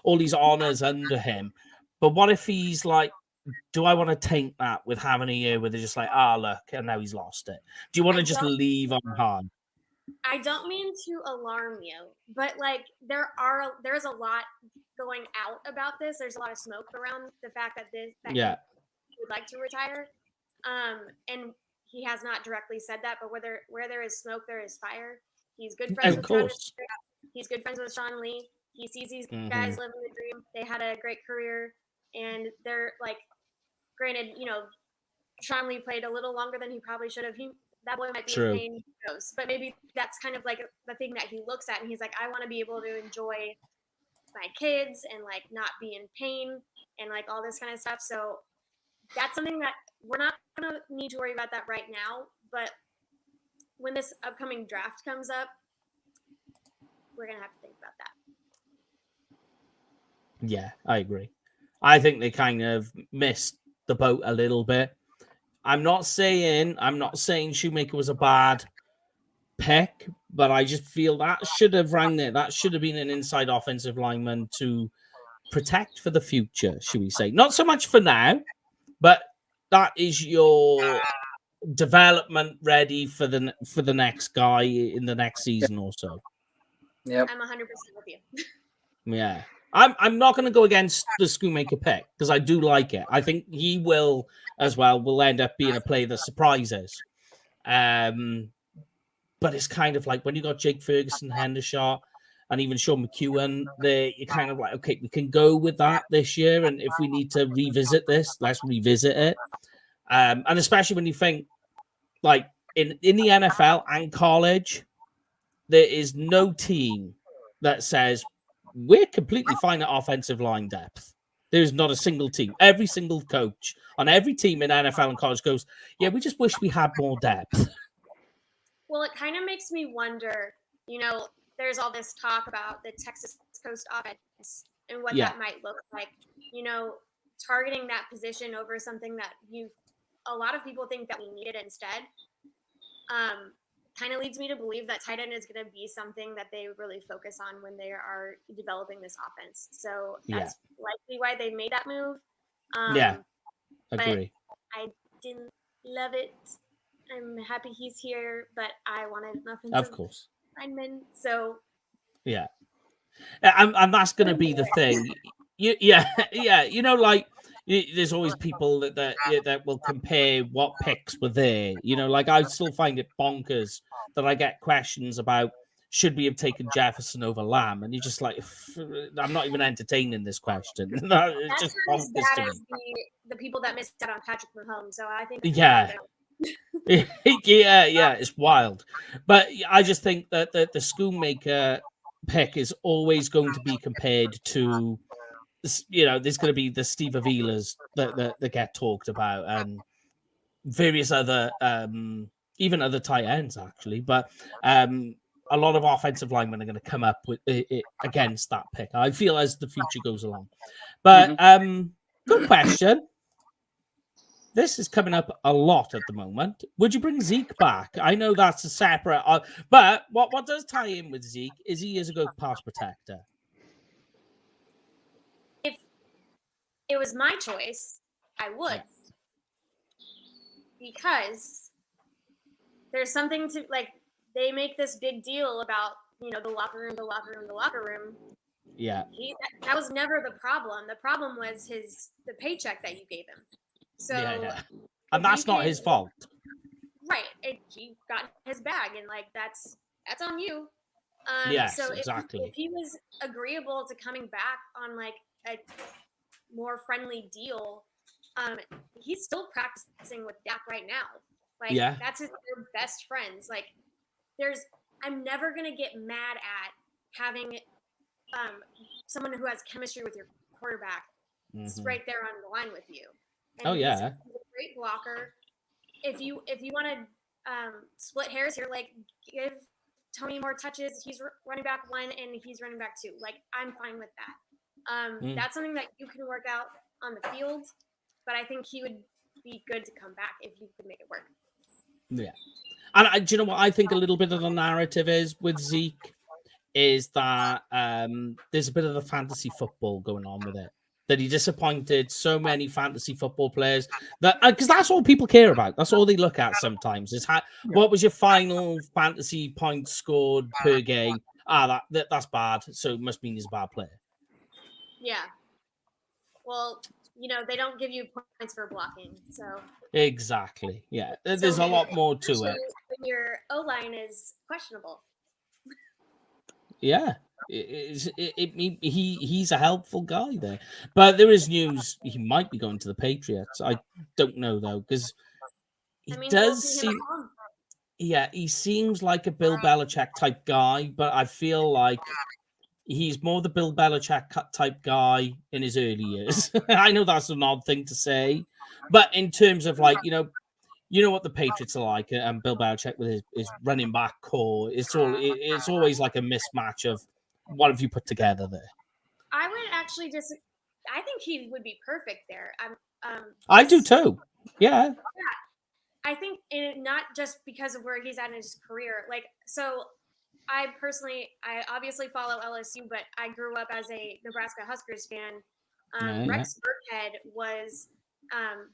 all these honors under him. But what if he's like, do I want to taint that with having a year where they're just like, look, and now he's lost it? Do you want to just leave on hard? I don't mean to alarm you, but like there's a lot going out about this. There's a lot of smoke around the fact that he would like to retire. And he has not directly said that, but where there is smoke, there is fire. He's good friends with Travis. He's good friends with Sean Lee. He sees these guys living the dream. They had a great career, and they're like, granted, Sean Lee played a little longer than he probably should have. That boy might be in pain, who knows? But maybe that's kind of like the thing that he looks at, and he's like, I want to be able to enjoy my kids and like not be in pain and like all this kind of stuff. So that's something that we're not gonna need to worry about that right now, but when this upcoming draft comes up, we're going to have to think about that. Yeah, I agree. I think they kind of missed the boat a little bit. I'm not saying Shoemaker was a bad pick, but I just feel that should have rang there. That should have been an inside offensive lineman to protect for the future, should we say. Not so much for now, but that is your development ready for the next guy in the next season or so. Yeah, I'm 100% with you. Yeah, I'm not going to go against the Schoonmaker pick because I do like it. I think he will as well. Will end up being a player that surprises. But it's kind of like when you got Jake Ferguson, Hendershot, and even Sean McEwen, you're kind of like, okay, we can go with that this year, and if we need to revisit this, let's revisit it. And especially when you think, like, in the NFL and college, there is no team that says, we're completely fine at offensive line depth. There's not a single team. Every single coach on every team in NFL and college goes, yeah, we just wish we had more depth. Well, it kind of makes me wonder, there's all this talk about the Texas Coast offense and what that might look like. Targeting that position over something that a lot of people think that we needed instead. Kind of leads me to believe that tight end is going to be something that they really focus on when they are developing this offense. So that's likely why they made that move. Agree. I didn't love it. I'm happy he's here, but I wanted an offensive lineman. So yeah, and that's going to be the thing. Like, there's always people that will compare what picks were there. Like, I still find it bonkers that I get questions about should we have taken Jefferson over Lamb, and you're just like, I'm not even entertaining this question. It's just bonkers to me. The people that missed out on Patrick Mahomes. So I think it's wild. But I just think that the Schoonmaker pick is always going to be compared to, there's going to be the Steve Avilas that get talked about, and various other, even other tight ends actually. But a lot of offensive linemen are going to come up with against that pick, I feel, as the future goes along. But good question. This is coming up a lot at the moment. Would you bring Zeke back? I know that's a separate, but what does tie in with Zeke is he is a good pass protector. If it was my choice, I would. Because there's something to, like, they make this big deal about the locker room. Yeah. That was never the problem. The problem was the paycheck that you gave him. So Yeah. And that's not his fault. Right. He got his bag, and like that's on you. Yes, so exactly. if he was agreeable to coming back on like a more friendly deal, he's still practicing with Dak right now. Like that's their best friends. Like I'm never gonna get mad at having someone who has chemistry with your quarterback right there on the line with you. And he's a great blocker. If you want to split hairs here, like give Tony more touches. He's running back 1 and he's running back 2. Like I'm fine with that. That's something that you can work out on the field, but I think he would be good to come back if you could make it work. Yeah. And do you know what I think a little bit of the narrative is with Zeke is that there's a bit of the fantasy football going on with it. That he disappointed so many fantasy football players that because that's all people care about. That's all they look at sometimes is what was your final fantasy points scored per game? That's bad. So it must mean he's a bad player. Yeah. Well, they don't give you points for blocking, so exactly. Yeah, there's a lot more to it. When your O-line is questionable. Yeah. He's a helpful guy there, but there is news he might be going to the Patriots. I don't know though because he seems like a Bill Belichick type guy, but I feel like he's more the Bill Belichick type guy in his early years. I know that's an odd thing to say, but in terms of like you know what the Patriots are like, and Bill Belichick with his running back core, it's always like a mismatch of what have you put together there? I would actually I think he would be perfect there. I do too. Yeah. I think not just because of where he's at in his career. Like, so I obviously follow LSU, but I grew up as a Nebraska Huskers fan. Rex Burkhead was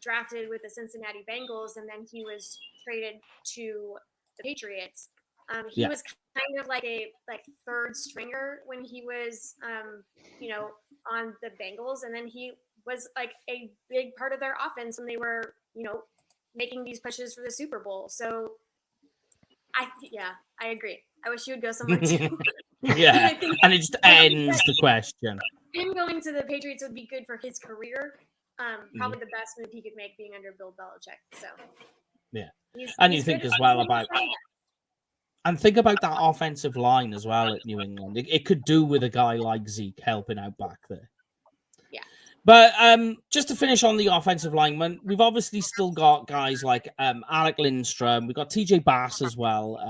drafted with the Cincinnati Bengals, and then he was traded to the Patriots. He was kind of like a third stringer when he was, on the Bengals, and then he was like a big part of their offense when they were, making these pushes for the Super Bowl. So, I agree. I wish he would go somewhere too. Yeah, and it just ends the question. Him going to the Patriots would be good for his career. Probably the best move he could make being under Bill Belichick. So, yeah, and you think as well about. And think about that offensive line as well at New England. It could do with a guy like Zeke helping out back there. Yeah. But just to finish on the offensive lineman, we've obviously still got guys like Alec Lindstrom. We've got TJ Bass as well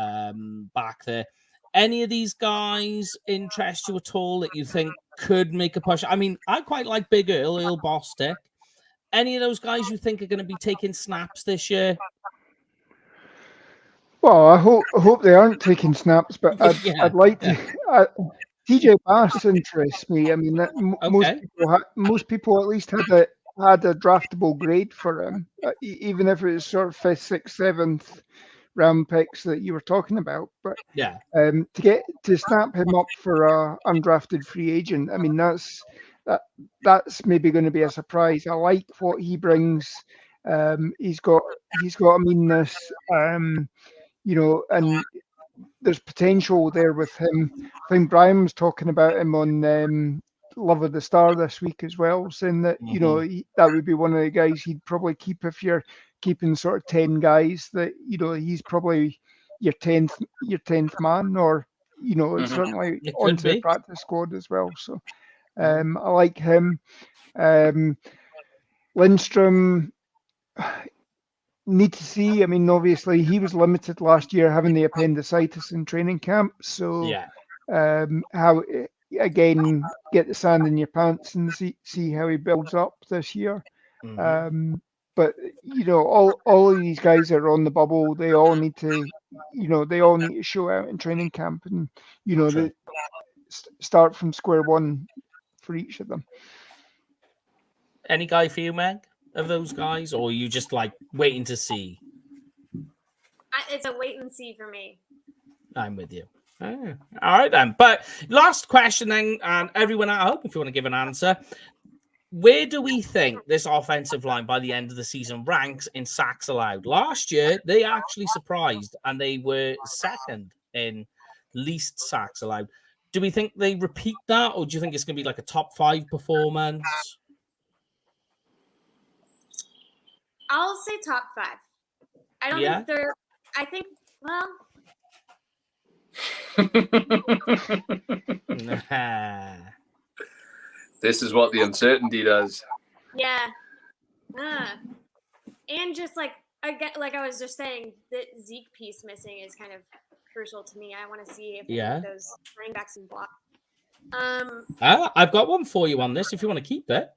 back there. Any of these guys interest you at all that you think could make a push? I mean, I quite like Big Earl Bostic. Any of those guys you think are going to be taking snaps this year? Well, I hope they aren't taking snaps, but I'd like to. TJ Bass interests me. I mean, most people at least had a draftable grade for him, even if it was sort of 5th, 6th, 7th round picks that you were talking about. But to snap him up for a undrafted free agent, I mean that's maybe going to be a surprise. I like what he brings. He's got a meanness. And there's potential there with him. I think Brian was talking about him on Love of the Star this week as well, saying that that would be one of the guys he'd probably keep if you're keeping sort of 10 guys. That he's probably your 10th man, or certainly onto the practice squad as well. So I like him. Lindstrom. Need to see. I mean, obviously, he was limited last year having the appendicitis in training camp. So, how again get the sand in your pants and see how he builds up this year. But all of these guys that are on the bubble, they all need to, show out in training camp, and they start from square one for each of them. Any guy for you, Meg? Of those guys, or are you just like waiting to see? It's a wait and see for me. I'm with you. All right then. But last question then, and everyone at home, if you want to give an answer, where do we think this offensive line by the end of the season ranks in sacks allowed? Last year, they actually surprised and they were second in least sacks allowed. Do we think they repeat that, or do you think it's going to be like a top 5 performance? I'll say top 5. I don't think they're. I think, well. This is what the uncertainty does. Yeah. And just like I was just saying, the Zeke piece missing is kind of crucial to me. I want to see if those running backs can block. I've got one for you on this if you want to keep it.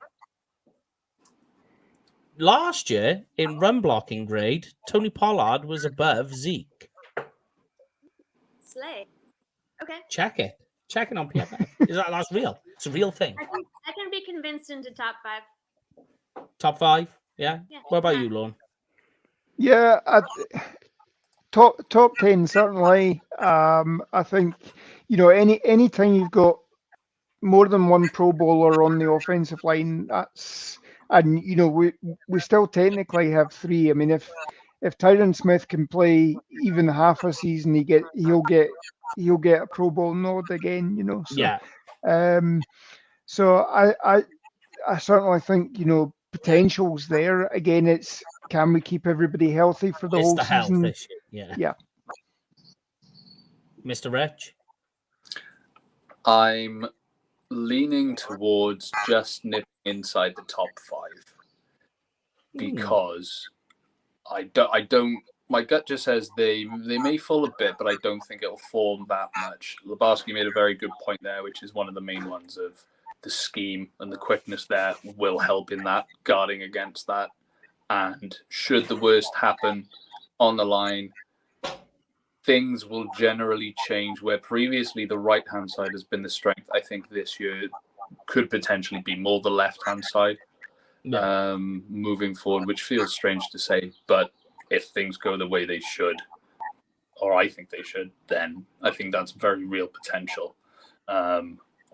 Last year in run blocking grade, Tony Pollard was above Zeke. Slay. Okay. Check it on PFF. That's real? It's a real thing. I can be convinced into top 5. Top 5? Yeah. What about you, Lorne? Yeah, top 10 certainly. I think any time you've got more than one Pro Bowler on the offensive line, we still technically have 3. I mean, if Tyron Smith can play even half a season, he'll get a Pro Bowl nod again. So, yeah. So I certainly think potential's there. Again, it's can we keep everybody healthy for the whole season? Health issue. Yeah. Mr. Rich? I'm leaning towards just nipping inside the top 5 because I don't. My gut just says they may fall a bit, but I don't think it'll fall that much. Labarsky made a very good point there, which is one of the main ones of the scheme and the quickness there will help in that, guarding against that. And should the worst happen on the line, things will generally change. Where previously the right-hand side has been the strength, I think this year could potentially be more the left-hand side moving forward, which feels strange to say. But if things go the way they should, or I think they should, then I think that's very real potential,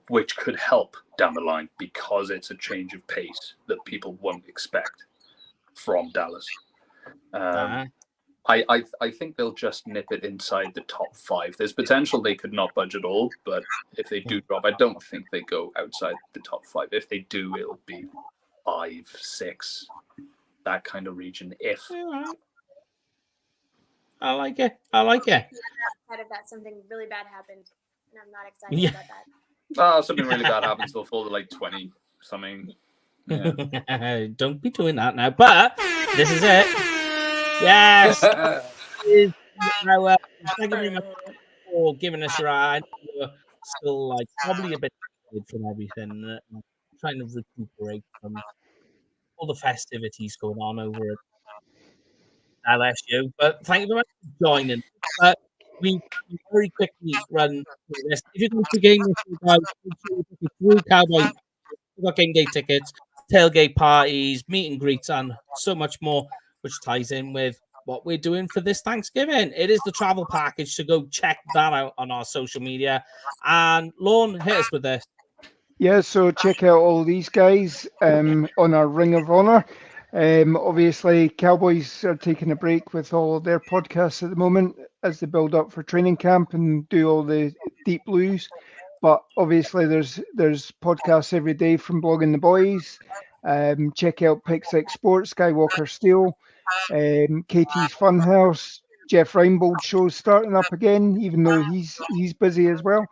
which could help down the line because it's a change of pace that people won't expect from Dallas. I think they'll just nip it inside the top 5. There's potential they could not budge at all, but if they do drop, I don't think they go outside the top 5. If they do, it'll be 5, 6, that kind of region. If I like it. Outside of that, something really bad happened, and I'm not excited about that. Something really bad happens, they'll fall to like 20 something. Yeah. Don't be doing that now. But this is it. Yes. Thank you very much for giving us your eye. You're still like probably a bit from everything. I'm trying to recuperate from all the festivities going on over at LSU. But thank you very much for joining. We very quickly run through this. If you're going to game this, guys, through Cowboys, we've got game day tickets, tailgate parties, meet and greets, and so much more, which ties in with what we're doing for this Thanksgiving. It is the travel package, so go check that out on our social media. And Lorne, hit us with this. Yeah, so check out all these guys on our Ring of Honor. Obviously, Cowboys are taking a break with all of their podcasts at the moment as they build up for training camp and do all the deep blues. But obviously, there's podcasts every day from Blogging the Boys. Check out Pick 6 Sports, Skywalker Steel, KT's Funhouse, Jeff Reinbold show's starting up again, even though he's busy as well.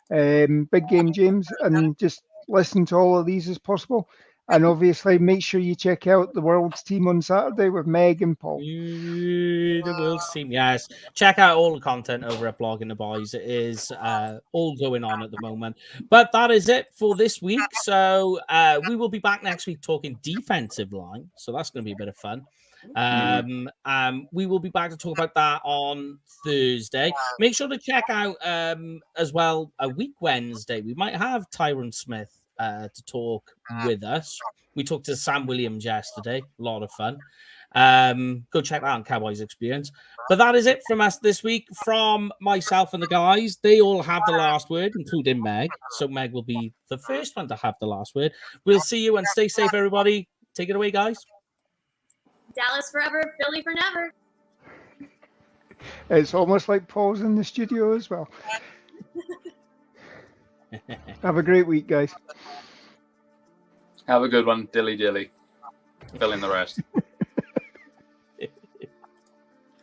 Big Game James, and just listen to all of these as possible. And obviously, make sure you check out the World's Team on Saturday with Meg and Paul. The World's Team, yes. Check out all the content over at Blogging the Boys. It is all going on at the moment. But that is it for this week. So we will be back next week talking defensive line. So that's going to be a bit of fun. We will be back to talk about that on Thursday. Make sure to check out as well a week Wednesday. We might have Tyron Smith to talk with us. We talked to Sam Williams yesterday. A lot of fun. Go check that out on Cowboys Experience. But that is it from us this week. From myself and the guys, they all have the last word, including Meg. So Meg will be the first one to have the last word. We'll see you and stay safe, everybody. Take it away, guys. Dallas forever, Philly for never. It's almost like Paul's in the studio as well. Have a great week, guys. Have a good one. Dilly dilly. Fill in the rest.